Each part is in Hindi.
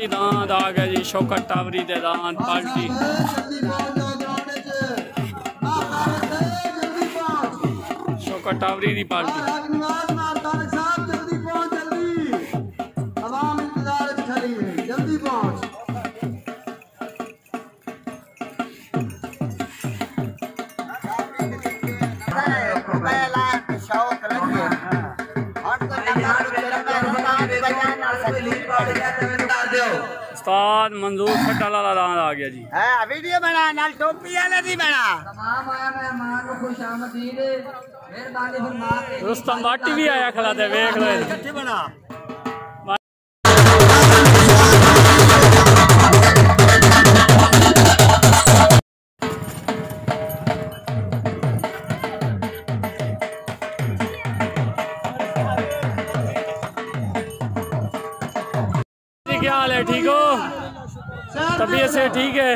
दांत आ गया जी शौकत टावरी दे दांत पार्टी शौकत टावरी दी पार्टी उस्ताद मंजूर खट्टाला दांत आ गया जी। वीडियो बना नाल टोपी वाले दी बना तमाम आया मेहमान को खुश आमदीद मेहरबानी फरमा के रुस्तम बाटी भी आया खड़ा थे देख लो इकट्ठे बना क्या हाल है? ठीक हो? तबीयत से ठीक है?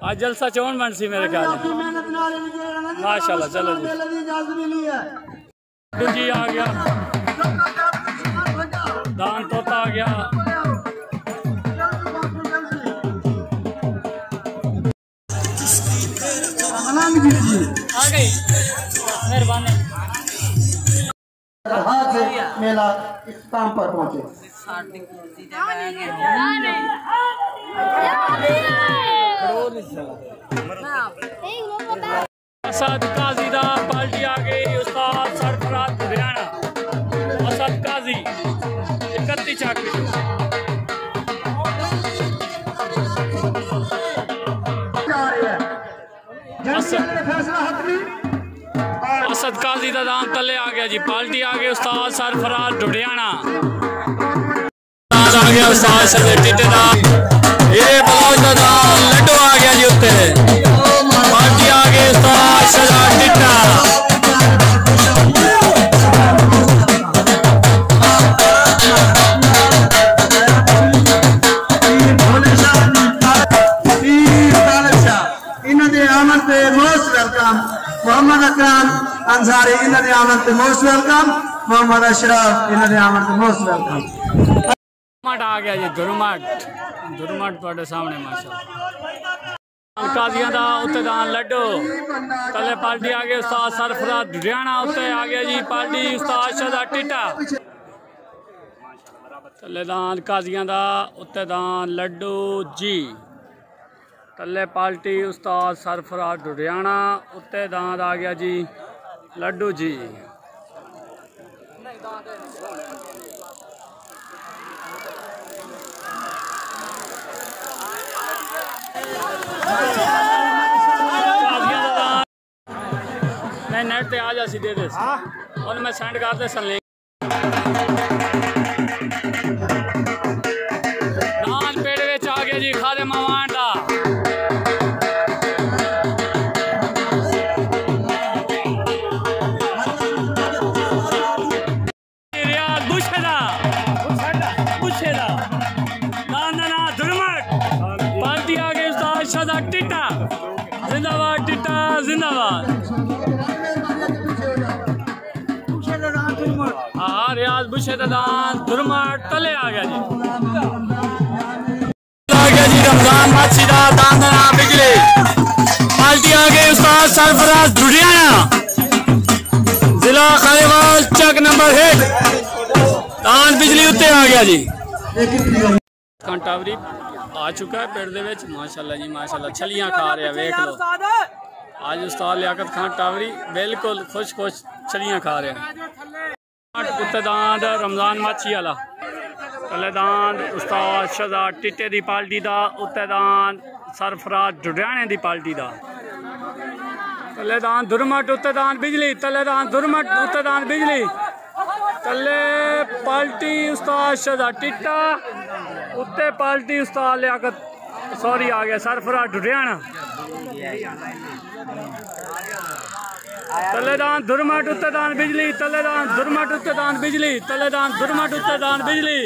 आज जलसा चौन बन सी मेरे ख्याल में माशाल्लाह। चलो जी आ गया दान तोता आ गया आ गई मेहरबानी। मेला इख्तिताम पर पहुंचे। असद काजी दा पार्टी आ गई उस्ताद सरफराज हरियाणा असद काजी 31 चाकरी असद काजी दा दाम तले आ गया जी। पार्टी आ गई उस्ताद सरफराज हरियाणा आ गया उस्ताद सदर दा ये बहुत दा लड्डू आ गया जी उत्ते पार्टी आ गई उस्ताद सदर टिट्टा मोस्ट वेलकम मोहम्मद अकरम अंसारी इन दे आमद पे मोस्ट वेलकम मोहम्मद अशरफ इन दे आमद पे मोस्ट वेलकम। आ गया जी दुरमट ਤੁਹਾਡੇ सामने माशाअल्लाह काजियां दा उत्ते दा लड्डू तले पार्टी आ गई उस्ताद सरफराज हरियाणा उत्ते आ गया जी पार्टी उस्ताद शहदा टिट्टा तले दान काजियां दा उत्ते दान लड्डू जी तले पार्टी उस्ताद सरफराज हरियाणा उत्ते दांत आ गया जी लड्डू जी। मैं नेट पे आ जा सीधे दे और मैं सेंड कर दे सन ले दान पेड़ विच आ गया जी खादे मवान दा टिट्टा जिंदाबाद टिट्टा जिंदाबाद। हाँ रियाज बुशे दान दुरमट तले आ गया जी रमजान माछी दा दाना बिजली पार्टी आ गई उस्ताद सरफराज हरियाणा जिला खालीवाल चक नंबर 1 दान बिजली उत्ते आ गया जी। कांटावरी आ चुका है पेड़ दे विच माशाल्लाह जी माशाल्लाह छलियां खा रहे हैं वेख लो आज उस्ताद लियाकत खान टावरी बिल्कुल खुश खुश छलियां खा रहे हैं। उत्तेदान रमजान माछी वाला तलेदान उस्ताद शहजाद टिट्टे दी पार्टी दा उत्तेदान सरफराज हरियाणे दी पार्टी दा तलेदान दुरमट उत्तेदान बिजली तलेदान दुरमट उत्तेदान बिजली तले पार्टी उस्ताद शहजाद टिट्टा उत्ते पार्टी उस्ताद लियाकत सॉरी आ गया सरफराज हरियाणा तलेदान दुरमट उत्तेदान बिजली तलेदान दुरमट उत्तेदान बिजली तलेदान दुरमट उत्तेदान बिजली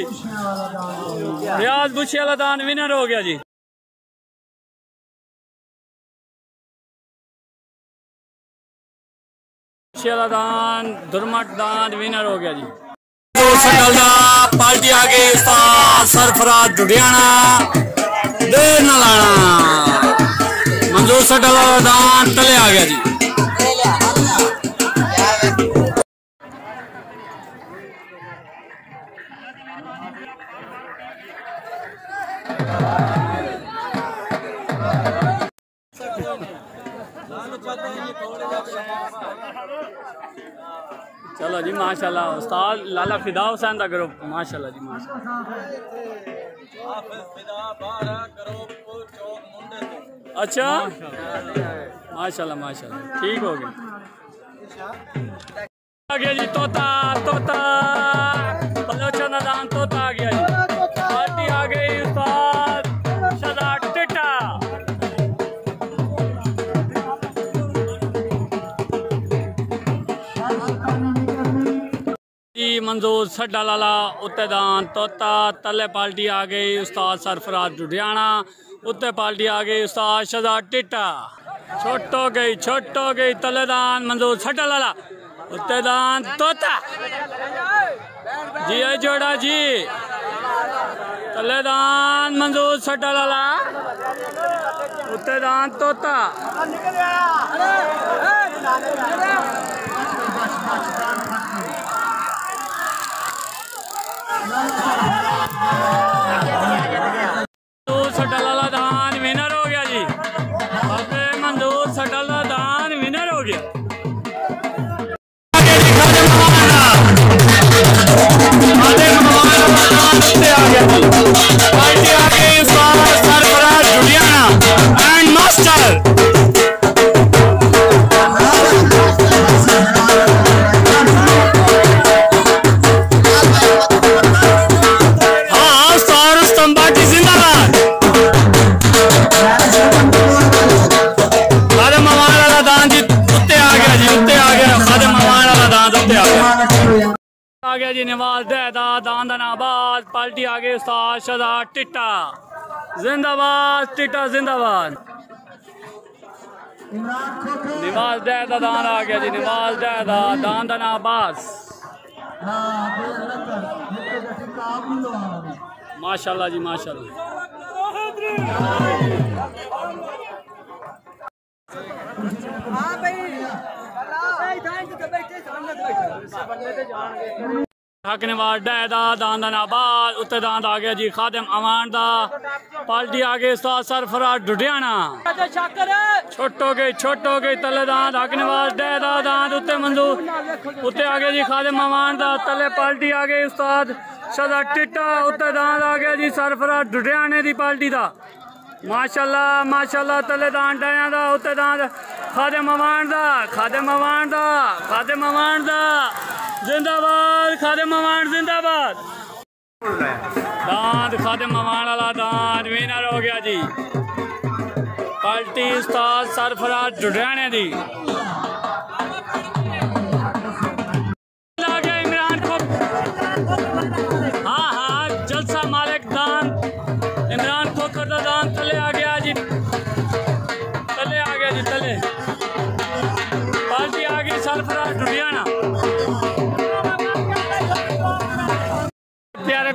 रियाज बुशे वाला दान विनर हो गया जी। बुशे वाला दान दुरमट दान विनर हो गया जी। पार्टी आ गई उस्ताद सरफराज ढुडियाना देर न लाना मंजूर सटल दान तले आ गया जी। चलो जी माशाल्लाह उस्ताद लाला फिदा हुसैन का ग्रुप माशाल्लाह जी माशाल्लाह। अच्छा माशाल्लाह माशाल्लाह ठीक हो गया। आ गया जी तोता तोता बलोचन दान तोता आ गया जी। पार्टी आ गई उस्ताद शदा टिटा मंजूर सड्डा लाला उत्ते दान तोता तले पार्टी आ गई उस्ताद सरफराज ढुडियाना उत्ते पार्टी आ गई उस्ताद शजा टिटा छोट हो गई तले दान मंजूर सड्डा लाला उत्ते दान तोता जी है जोड़ा जी तले दान मंजूर सड्डा लाला उत्ते दान तोता सटला दान विनर हो गया जी। मंजूर सटला दान विनर हो गया। पार्टी आ गई सरफराज ढुडियाना एंड मास्टर आ गया जी। नवाज दैदा दांदनाबाद पार्टी आ गई उस्ताद शजा टिट्टा जिंदाबाद टिट्टा जिंदाबाद। नवाज दैदा दान आ गया जी। नवाज दैदा दांदनाबाद माशाल्लाह जी माशाल्लाह। हकनेवाल डैदा दांदनाबाद उत्ते दांद आ गया जी। खादिम अमान दा पार्टी आ गई उस्ताद सरफराज ढुडियाना छोट हो गई तले दांद हकनेवाल डैदा दांद उत्ते मंजूर उत्ते आ गया जी। खादिम अमान दा तले पार्टी आ गई उस्ताद शजा टिट्टा उत्ते दांद आ गया जी सरफराज ढुडियाने दी पार्टी दा माशाल्लाह माशाल्लाह तले दांद डाया दा उत्ते दांद खादिम अमान दा जिंदाबाद खादिम अमान जिंदाबाद। दांद खादिम अमान वाला दांद विनर हो गया जी। पार्टी उस्ताद सरफराज ढुडियाने दी इमरान को हाँ जलसा मालिक दान इमरान खोखर का दान तले आ गया जी। तले पार्टी आ गई सरफराज ढुडियाना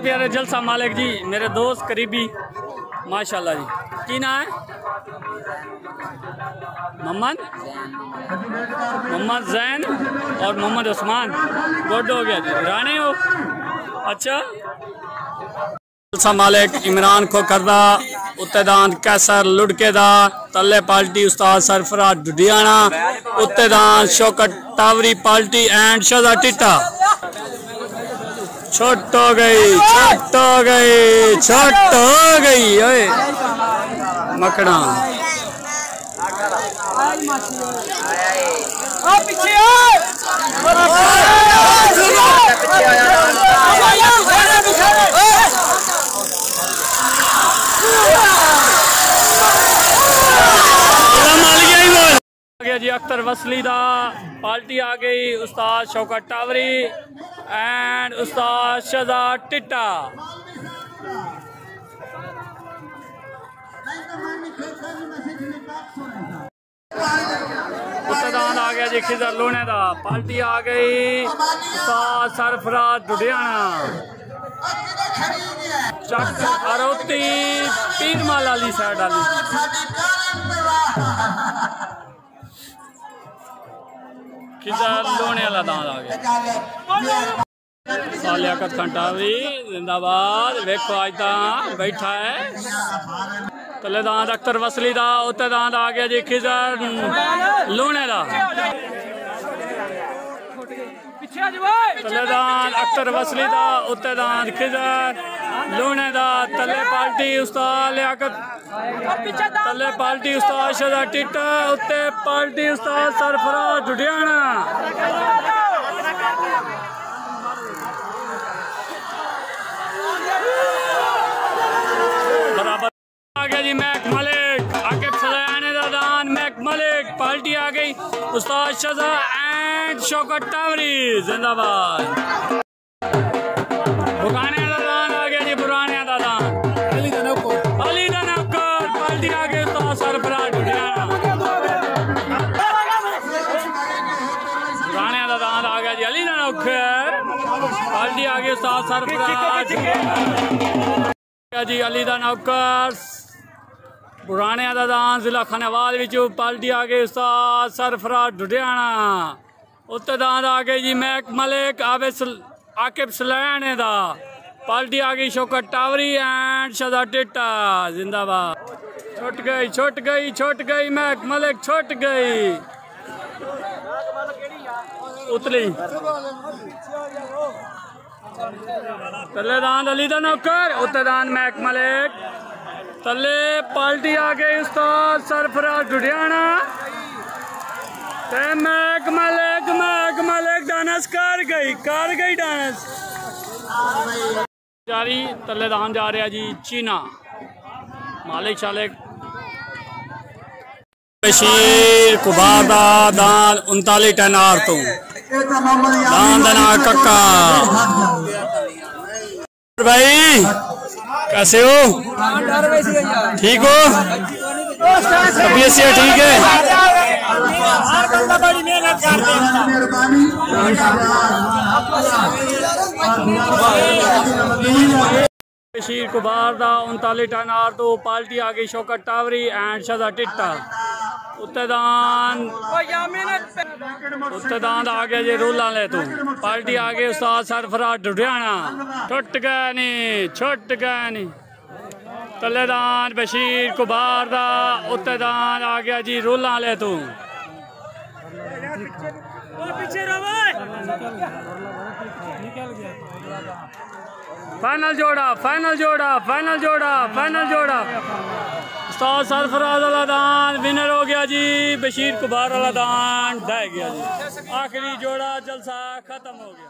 प्यारे जलसा मालिक जी मेरे दोस्त करीबी माशाल्लाह जी। की ना है मोहम्मद जैन और मोहम्मद उस्मान गुड हो गया जी। रानी हो अच्छा जलसा मालिक इमरान खोखरदा उत्तेदान कैसर लुड़केदा तले party Ustad Sarfaraz ढुडियाना उत्तेदान Shaukat Tawari party and शजा Titta छोट हो गई ओए मकड़ा जी। अख्तर वसली दा पार्टी आ गई उस्ताद शौकत टावरी एंड उस्ताद शजा टिट्टा उत्तेदान आ गया जी। खिजर लोने दा पार्टी आ गई उस्ताद सरफराज ढुडियाना चक आरोती पीरमाल वाली साइड वाली किधर लोने वाला दांत आ गया लियाकत खान टावरी जिंदाबाद वेखो अज बैठा है तले दांत अख्तर वसली दा उत्ते दांत आ गया जी खिजर लोने दा तले दांत अख्तर वसली दा उत्ते दांत खिजर लोने दा तले पार्टी उस्ताद लियाकत तले पार्टी उस्ताद शहजाद टिट्टा उत्ते पार्टी उस्ताद सरफराज ढुडियाना बराबर आ गया जी मैक मलिक आकिब सलायाने दा दान मैक मलिक पार्टी आ गई उस्ताद शहजाद एंड शौकत टावरी जिंदाबाद बुकाने दा दान आ गया जी बुराने दा दान अली दा नौकर पार्टी आ गई उस्ताद सरफराज ढुडियाना बुराने दा दान आ गया जी अली दा नौकर पार्टी आ गई उस्ताद सरफराज जी अली दा नौकर पुराने दा दान जिला खानेवाल विचों पार्टी आ गई उस्ताद सरफराज ढुडियाना उत्ते दान आ गई जी मैक मलिक आकिब सलायाने दा पार्टी आ गई शौकत टावरी एंड शहजाद टिट्टा जिंदाबाद छुट गई मैक मलिक छुट गई उतली तले दान अली दा नौकर उत्ते दान मैक मलिक तले पार्टी आ गई उस्ताद सरफराज ढुडियाना ते मैक मलिक डांस कर गई डांस जारी तले दान जा रहा जी चीना मालिक शालिक बशीर कुबार दा दान 39 टनार तो दान दना कक्का भाई कैसे हो ठीक हो तबीयत से ठीक है बशीर कुबार दा 39 टनार तो पार्टी आ गई शौकत टावरी एंड शहजाद टिट्टा उत्ते दान आ गया जी रोला ले तू पार्टी आ गई उस्ताद सरफराज ढुडियाना छुट गए नी तले दान बशीर कुबार दा उत्ते दान आ गया जी रोला ले तू फाइनल जोड़ा उस्ताद सरफराज वाला दान विनर हो गया जी बशीर कुबार वाला दान ढह गया जी आखिरी जोड़ा जलसा खत्म हो गया।